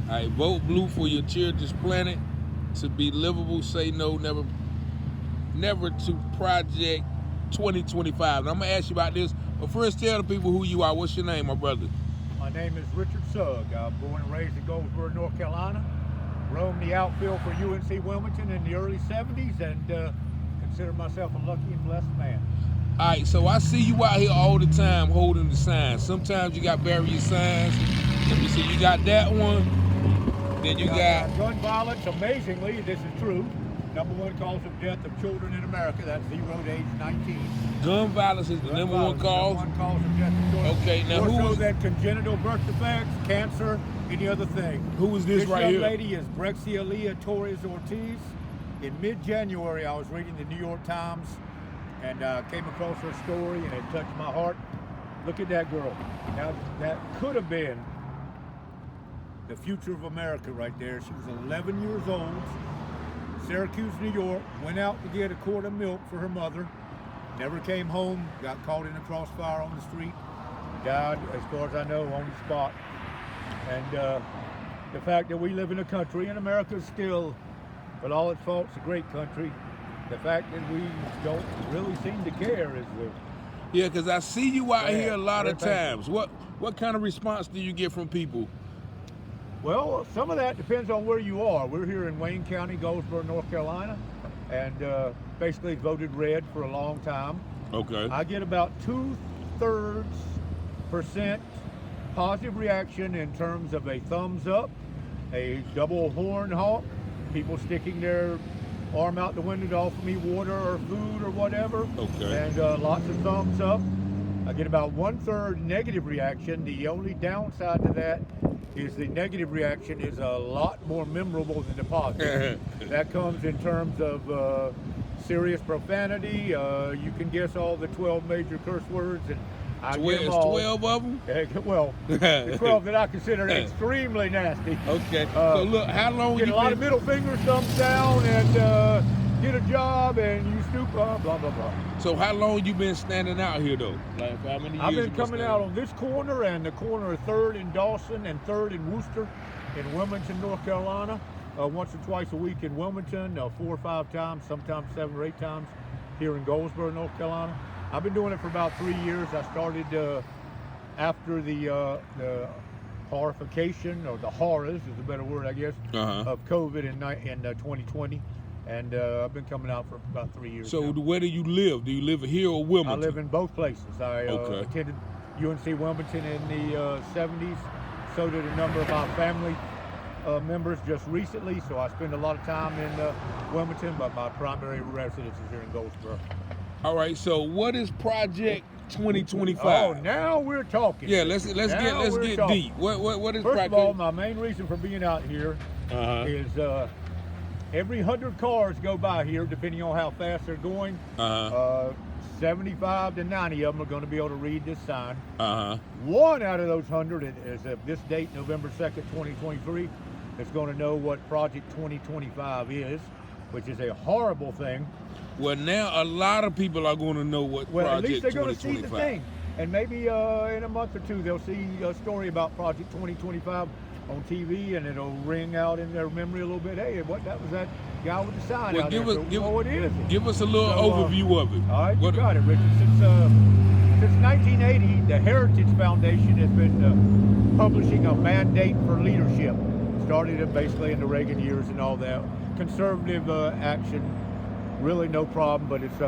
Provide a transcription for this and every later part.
All right, vote blue for your children's planet to be livable. Say no, never to Project 2025. And I'm gonna ask you about this, but first tell the people who you are. What's your name, my brother? My name is Richard Sugg. I'm born and raised in Goldsboro, North Carolina. Roamed the outfield for UNC Wilmington in the early 70s and consider myself a lucky and blessed man. All right, so I see you out here all the time holding the signs. Sometimes you got various signs. Let me see, you got that one. Then you got gun violence. Amazingly, this is true. #1 cause of death of children in America. That's 0 to age 19. Gun violence is the number one cause. #1 cause of death of children. Okay, now More who so is than congenital birth defects, cancer, any other thing. Who is this right young here? lady is Brexia Leah Torres Ortiz. In mid-January, I was reading the New York Times and came across her story, and it touched my heart. Look at that girl. Now, that could have been the future of America right there. She was 11 years old, Syracuse, New York, went out to get a quart of milk for her mother, never came home, got caught in a crossfire on the street, died, as far as I know, on the spot. And the fact that we live in a country, and America is still, with all its faults, a great country, the fact that we don't really seem to care is the... Yeah, because I see you out here a lot of very times. What kind of response do you get from people? Well, some of that depends on where you are. We're here in Wayne County, Goldsboro, North Carolina, and basically voted red for a long time. Okay. I get about 2/3% positive reaction in terms of a thumbs up, a double horn honk, people sticking their arm out the window to offer me water or food or whatever. Okay. And lots of thumbs up. I get about 1/3 negative reaction. The only downside to that is the negative reaction is a lot more memorable than the positive. That comes in terms of serious profanity. You can guess all the 12 major curse words, and I get them all. 12 of them? Well, the 12 that I consider extremely nasty. Okay. So look, how long Get you a lot been... of middle fingers, thumbs down, and get a job, and you stoop up, blah, blah, blah. So how long you been standing out here, though? Like, how many years I've you been coming standing? out on this corner and the corner of 3rd in Dawson and 3rd in Worcester in Wilmington, North Carolina. Once or twice a week in Wilmington, 4 or 5 times, sometimes 7 or 8 times here in Goldsboro, North Carolina. I've been doing it for about 3 years. I started after the horrification, or the horrors is a better word, I guess, of COVID in 2020. And I've been coming out for about 3 years. So now. where do you live? Do you live here or Wilmington? I live in both places. I attended UNC Wilmington in the 70s. So did a number of our family members just recently. So I spend a lot of time in Wilmington, but my primary residence is here in Goldsboro. All right. So what is Project 2025? Oh, now we're talking. Yeah, let's get deep. What is First Project? of all, my main reason for being out here is every 100 cars go by here, depending on how fast they're going. 75 to 90 of them are going to be able to read this sign. One out of those 100 is of this date, November 2nd, 2023, is going to know what Project 2025 is, which is a horrible thing. Well, now a lot of people are going to know what Well, Project at least they're going to 2025. see the thing. And maybe in a month or two, they'll see a story about Project 2025 on TV, and it'll ring out in their memory a little bit. Hey, what that was that guy with the sign out there. What is it? Give us a little overview of it. All right, you got it, Richard. Since 1980, the Heritage Foundation has been publishing a mandate for leadership. Started basically in the Reagan years and all that. Conservative action, really no problem, but it's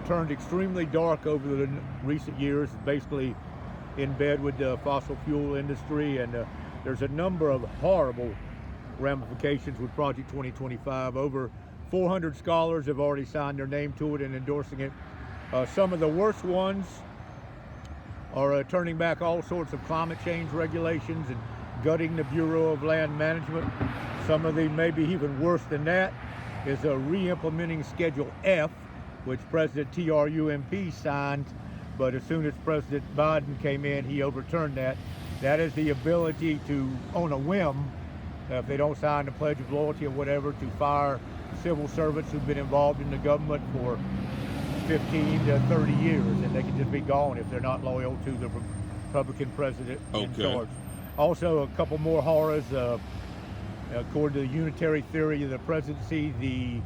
turned extremely dark over the recent years, basically in bed with the fossil fuel industry, and there's a number of horrible ramifications with Project 2025. Over 400 scholars have already signed their name to it and endorsing it. Some of the worst ones are turning back all sorts of climate change regulations and gutting the Bureau of Land Management. Some of the maybe even worse than that is re-implementing Schedule F, which President TRUMP signed, but as soon as President Biden came in, he overturned that. That is the ability to, on a whim, if they don't sign the Pledge of Loyalty or whatever, to fire civil servants who've been involved in the government for 15 to 30 years, and they can just be gone if they're not loyal to the Republican president in charge. Also, a couple more horrors. according to the unitary theory of the presidency, the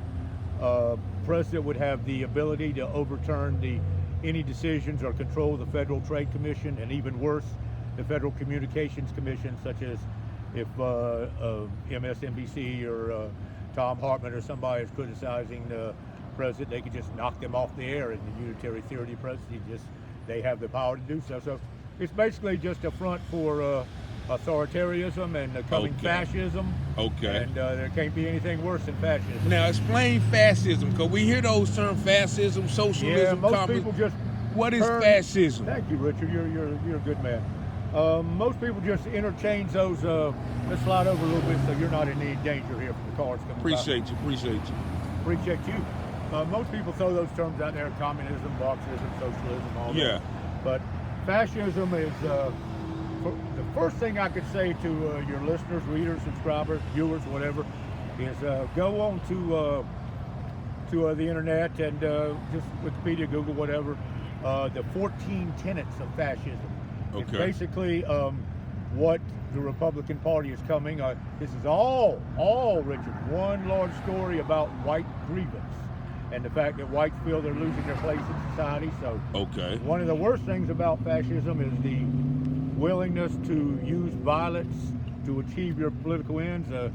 president would have the ability to overturn any decisions or control the Federal Trade Commission, and even worse, the Federal Communications Commission, such as if MSNBC or Tom Hartman or somebody is criticizing the president, they could just knock them off the air. In the unitary theory of the presidency, they have the power to do so. So it's basically just a front for authoritarianism and coming fascism. Okay. And there can't be anything worse than fascism. Now explain fascism, because we hear those terms: fascism, socialism, Yeah, most communism. people just. What is fascism? Thank you, Richard. You're a good man. Most people just interchange those. Let's slide over a little bit so you're not in any danger here from the cars coming by. Appreciate you. Appreciate you. Most people throw those terms out there: communism, Marxism, socialism, all that. Yeah. But fascism is the first thing I could say to your listeners, readers, subscribers, viewers, whatever, is go on to the internet and just Wikipedia, Google, whatever. The 14 tenets of fascism. Okay. It's basically what the Republican Party is coming. This is all, Richard, one large story about white grievance and the fact that whites feel they're losing their place in society. So Okay. one of the worst things about fascism is the willingness to use violence to achieve your political ends. The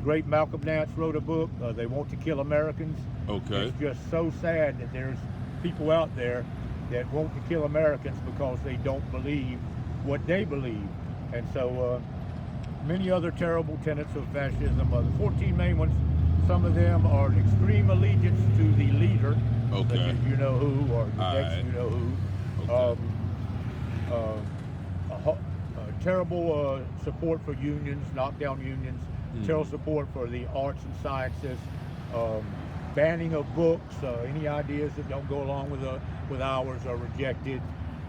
great Malcolm Nance wrote a book, They Want to Kill Americans. Okay. It's just so sad that there's people out there that want to kill Americans because they don't believe what they believe. And so many other terrible tenets of fascism. The 14 main ones, some of them are an extreme allegiance to the leader, such Okay. as you know who, or the next right. you know who. Okay. Terrible support for unions, knockdown unions, terrible support for the arts and sciences, banning of books, any ideas that don't go along with ours are rejected,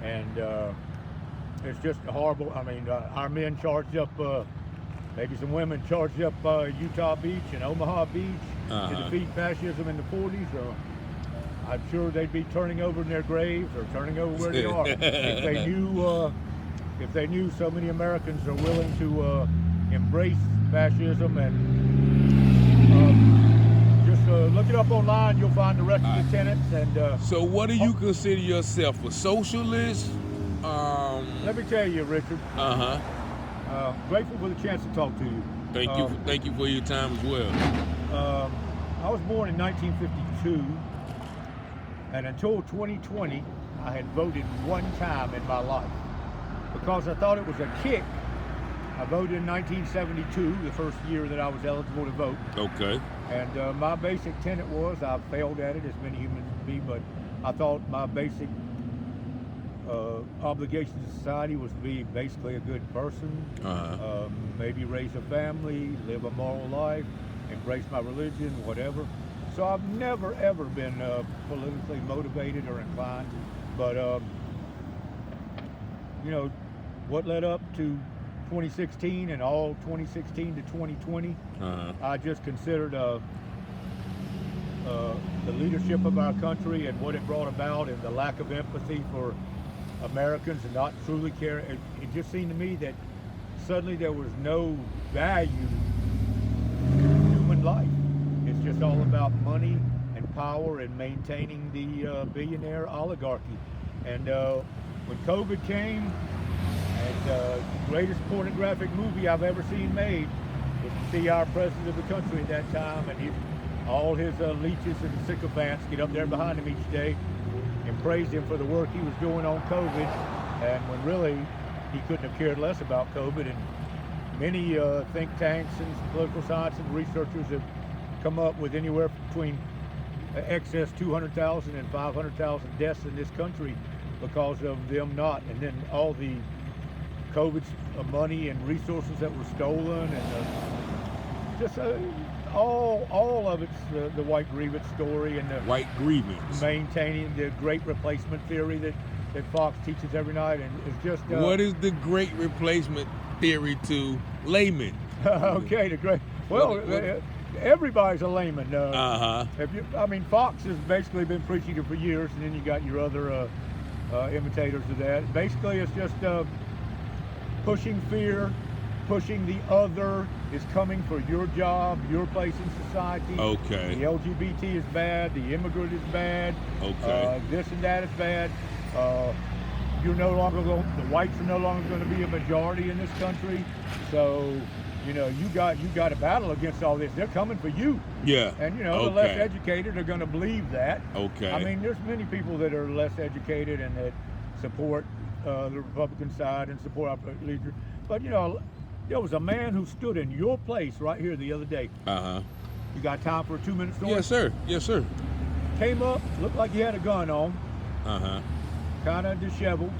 and it's just horrible. I mean, our men charged up, maybe some women charged up Utah Beach and Omaha Beach to defeat fascism in the 40s. I'm sure they'd be turning over in their graves or turning over where they are if they knew so many Americans are willing to embrace fascism. And just look it up online, you'll find the rest of the tenets. And So what do you consider yourself, a socialist? let me tell you, Richard, grateful for the chance to talk to you. Thank you for your time as well. I was born in 1952, and until 2020, I had voted one time in my life. Because I thought it was a kick, I voted in 1972, the first year that I was eligible to vote. Okay. And my basic tenet was, I failed at it, as many humans be, but I thought my basic obligation to society was to be basically a good person, maybe raise a family, live a moral life, embrace my religion, whatever. So I've never ever been politically motivated or inclined, but you know, what led up to 2016 and all 2016 to 2020, I just considered the leadership of our country and what it brought about, and the lack of empathy for Americans and not truly care. It just seemed to me that suddenly there was no value in human life. It's just all about money and power and maintaining the billionaire oligarchy. And when COVID came, and the greatest pornographic movie I've ever seen made was to see our president of the country at that time, and all his leeches and sycophants get up there behind him each day and praise him for the work he was doing on COVID, and when really he couldn't have cared less about COVID. And many think tanks and political science and researchers have come up with anywhere between excess 200,000 and 500,000 deaths in this country because of them not, and then all the COVID money and resources that were stolen, and just all of it's the white grievance story, and the White grievance. maintaining the great replacement theory that Fox teaches every night. And it's just What is the great replacement theory to laymen? okay, the great, well, everybody's a layman. I mean, Fox has basically been preaching it for years, and then you got your other imitators of that. Basically, it's just pushing fear, pushing the other, is coming for your job, your place in society. Okay. The LGBT is bad, the immigrant is bad, Okay. this and that is bad. You're no longer the whites are no longer going to be a majority in this country. So, you know, you got to battle against all this. They're coming for you. Yeah. And you know, the less educated are going to believe that. Okay. I mean, there's many people that are less educated and that support the Republican side and support our leader. But you know, there was a man who stood in your place right here the other day. Uh-huh. You got time for a 2-minute story? Yes, sir. Yes, sir. Came up, looked like he had a gun on, Uh-huh. kind of disheveled,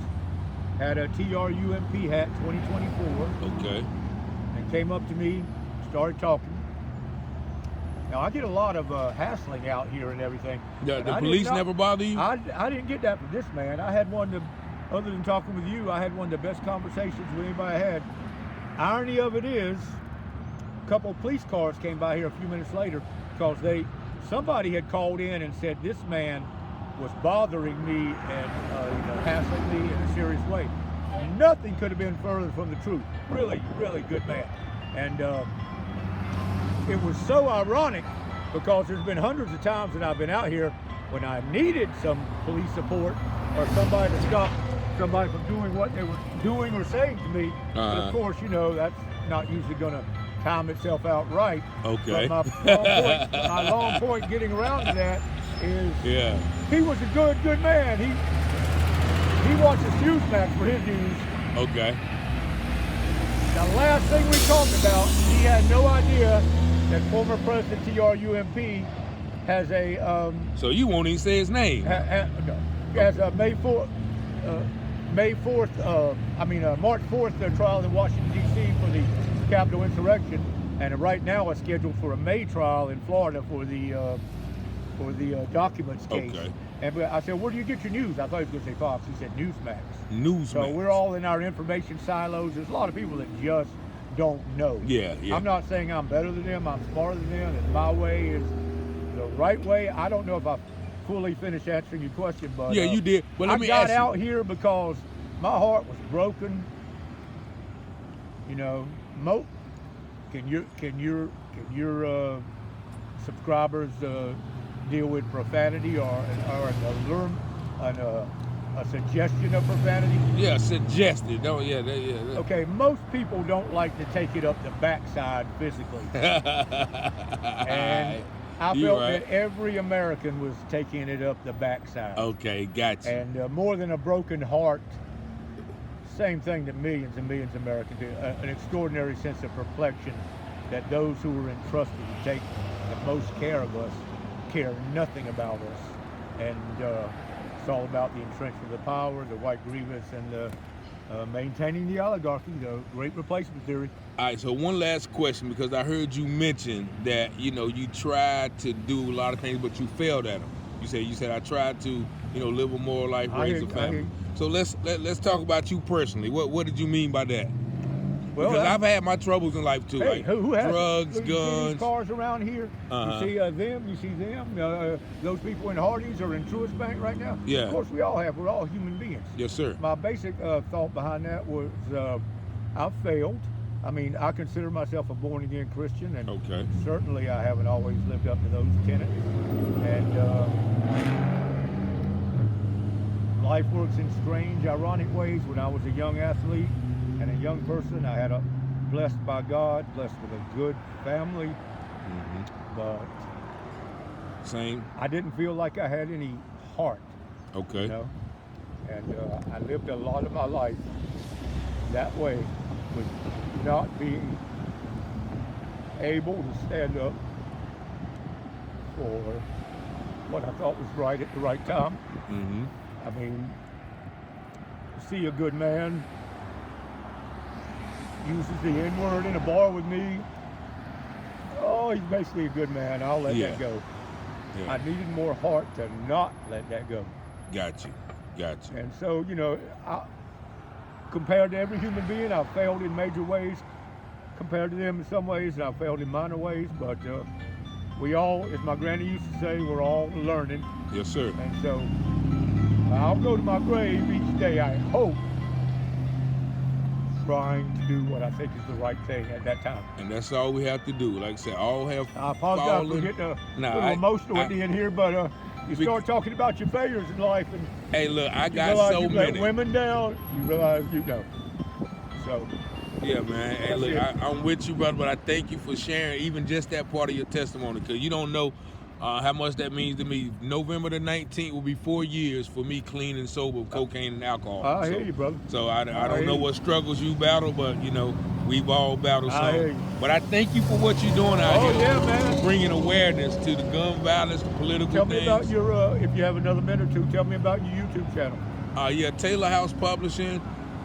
had a TRUMP hat, 2024, Okay. and came up to me, started talking. Now, I get a lot of hassling out here and everything. The police never bother you? I didn't get that from this man. I had one, other than talking with you, I had one of the best conversations with anybody I had. Irony of it is, a couple of police cars came by here a few minutes later because somebody had called in and said this man was bothering me and hassling me in a serious way. Nothing could have been further from the truth. Really, really good man. And it was so ironic because there's been hundreds of times that I've been out here when I needed some police support or somebody to stop somebody from doing what they were doing or saying to me. But of course, you know, that's not usually going to time itself out right. Okay. But my long point getting around to that is he was a good man. He watches Newsmax for his news. Okay. The last thing we talked about, he had no idea that former President TRUMP has a so you won't even say his name. Has a March 4th trial in Washington D.C. for the Capitol insurrection, and right now it's scheduled for a May trial in Florida for the documents case. Okay. And I said, where do you get your news? I thought he was going to say Fox. He said Newsmax. Newsmax. So we're all in our information silos. There's a lot of people that just don't know. Yeah. I'm not saying I'm better than them. I'm smarter than them. And my way is the right way. I don't know if I fully finished answering your question, but yeah, you did. Well, let me I ask got you. out here because my heart was broken. You know, can your subscribers deal with profanity or a suggestion of profanity? Yeah, suggested. Oh, yeah. Okay, most people don't like to take it up the backside physically. And I felt that every American was taking it up the backside. Okay, gotcha. And more than a broken heart, same thing that millions and millions of Americans do, an extraordinary sense of perplexion that those who were entrusted to take the most care of us care nothing about us. And it's all about the entrenchment of the power, the white grievance, and maintaining the oligarchy, the great replacement theory. All right, so one last question, because I heard you mention that, you know, you tried to do a lot of things, but you failed at them. You said I tried to, you know, live a moral life, raise a family. So let's talk about you personally. What did you mean by that? Well, because I've had my troubles in life too, like who has drugs, you guns. See these cars around here. You see them. Those people in Hardee's or in Truist Bank right now. Yeah. Of course, we all have. We're all human beings. Yes, sir. My basic thought behind that was I've failed. I mean, I consider myself a born-again Christian, and certainly I haven't always lived up to those tenets. And life works in strange, ironic ways. When I was a young athlete and a young person, I had blessed by God, blessed with a good family, but same. I didn't feel like I had any heart. Okay. You know? And I lived a lot of my life that way, with not being able to stand up for what I thought was right at the right time. I mean, see a good man uses the N-word in a bar with me. Oh, he's basically a good man. I'll let that go. Yeah. I needed more heart to not let that go. Got you. And so, you know, compared to every human being, I've failed in major ways. Compared to them in some ways, and I've failed in minor ways. But we all, as my granny used to say, we're all learning. Yes, sir. And so I'll go to my grave each day, I hope, trying to do what I think is the right thing at that time. And that's all we have to do. Like I said, all have I apologize for getting a little emotional at the end here, but you start talking about your failures in life, and hey, look, I got so you many. let women down. You realize you don't. So. Yeah, man. Hey, look, I'm with you, brother, but I thank you for sharing even just that part of your testimony, because you don't know how much that means to me. November the 19th will be 4 years for me clean and sober of cocaine and alcohol. I hear you, brother. So I don't know what struggles you battle, but, you know, we've all battled some. Hear you. But I thank you for what you're doing out here. Oh, yeah, man. Bringing awareness to the gun violence, the political Tell things. me about your, if you have another minute or two, tell me about your YouTube channel. Yeah, Taylor House Publishing.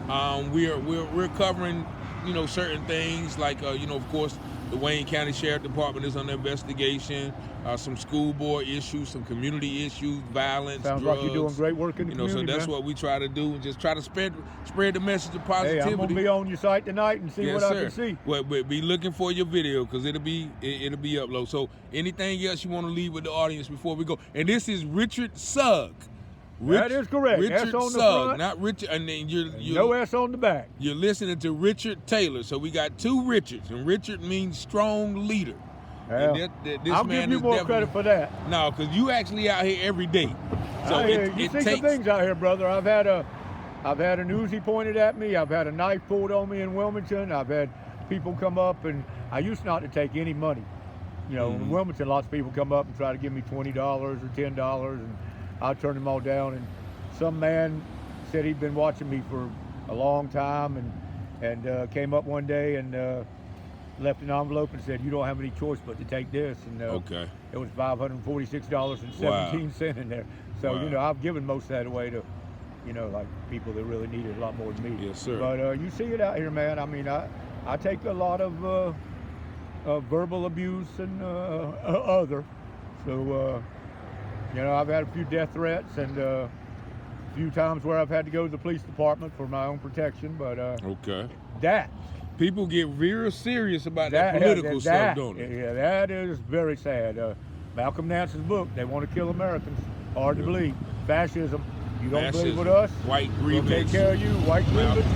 We're covering, you know, certain things like, you know, of course, the Wayne County Sheriff Department is under investigation, some school board issues, some community issues, violence, Sounds drugs. like you're doing great work in the community, so that's what we try to do, and just try to spread the message of positivity. Hey, I'm gonna be on your site tonight and see what I can see. Well, be looking for your video, because it'll be uploaded. So anything else you want to leave with the audience before we go? And this is Richard Sugg. That is correct. Richard S on the Sugg, front, not Richard, and then you're no S on the back. You're listening to Richard Taylor. So we got two Richards, and Richard means strong leader. Well, this I'll man give you is more credit for that. No, because you actually out here every day. So you see some things out here, brother. I've had an Uzi pointed at me. I've had a knife pulled on me in Wilmington. I've had people come up, and I used not to take any money. You know, in Wilmington, lots of people come up and try to give me $20 or $10, and I turned them all down. And some man said he'd been watching me for a long time, and came up one day and left an envelope and said, "You don't have any choice but to take this." And okay, it was $546.17 in there. So you know, I've given most of that away to, you know, like people that really need it a lot more than me. Yes, sir. But you see it out here, man. I mean, I take a lot of verbal abuse and other. So you know, I've had a few death threats and a few times where I've had to go to the police department for my own protection. But okay, that. People get real serious about that political stuff, don't they? Yeah, that is very sad. Malcolm Nance's book, They Want to Kill Americans. Hard to believe. Fascism. You don't believe with us? White Grievance. We'll take care of you. White Grievance.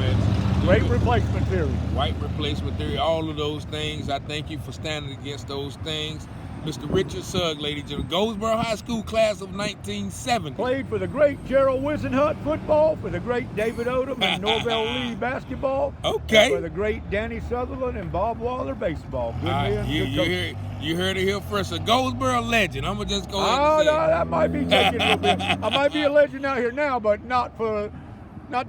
Great replacement theory. White replacement theory. All of those things. I thank you for standing against those things. Mr. Richard Sugg, ladies and gentlemen. Goldsboro High School class of 1970. Played for the great Gerald Wisenhunt football, for the great David Odom and Norvell Lee basketball. Okay. For the great Danny Sutherland and Bob Waller baseball. Good men, good coaches. You heard it here first. A Goldsboro legend. I'm going to just go ahead and say that might be taking a little bit. I might be a legend out here now, but not the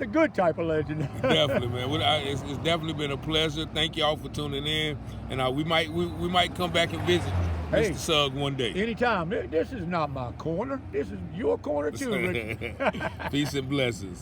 good type of legend. Definitely, man. It's definitely been a pleasure. Thank you all for tuning in, and we might come back and visit Mr. Sugg one day. Anytime. This is not my corner. This is your corner too, Richard. Peace and blessings.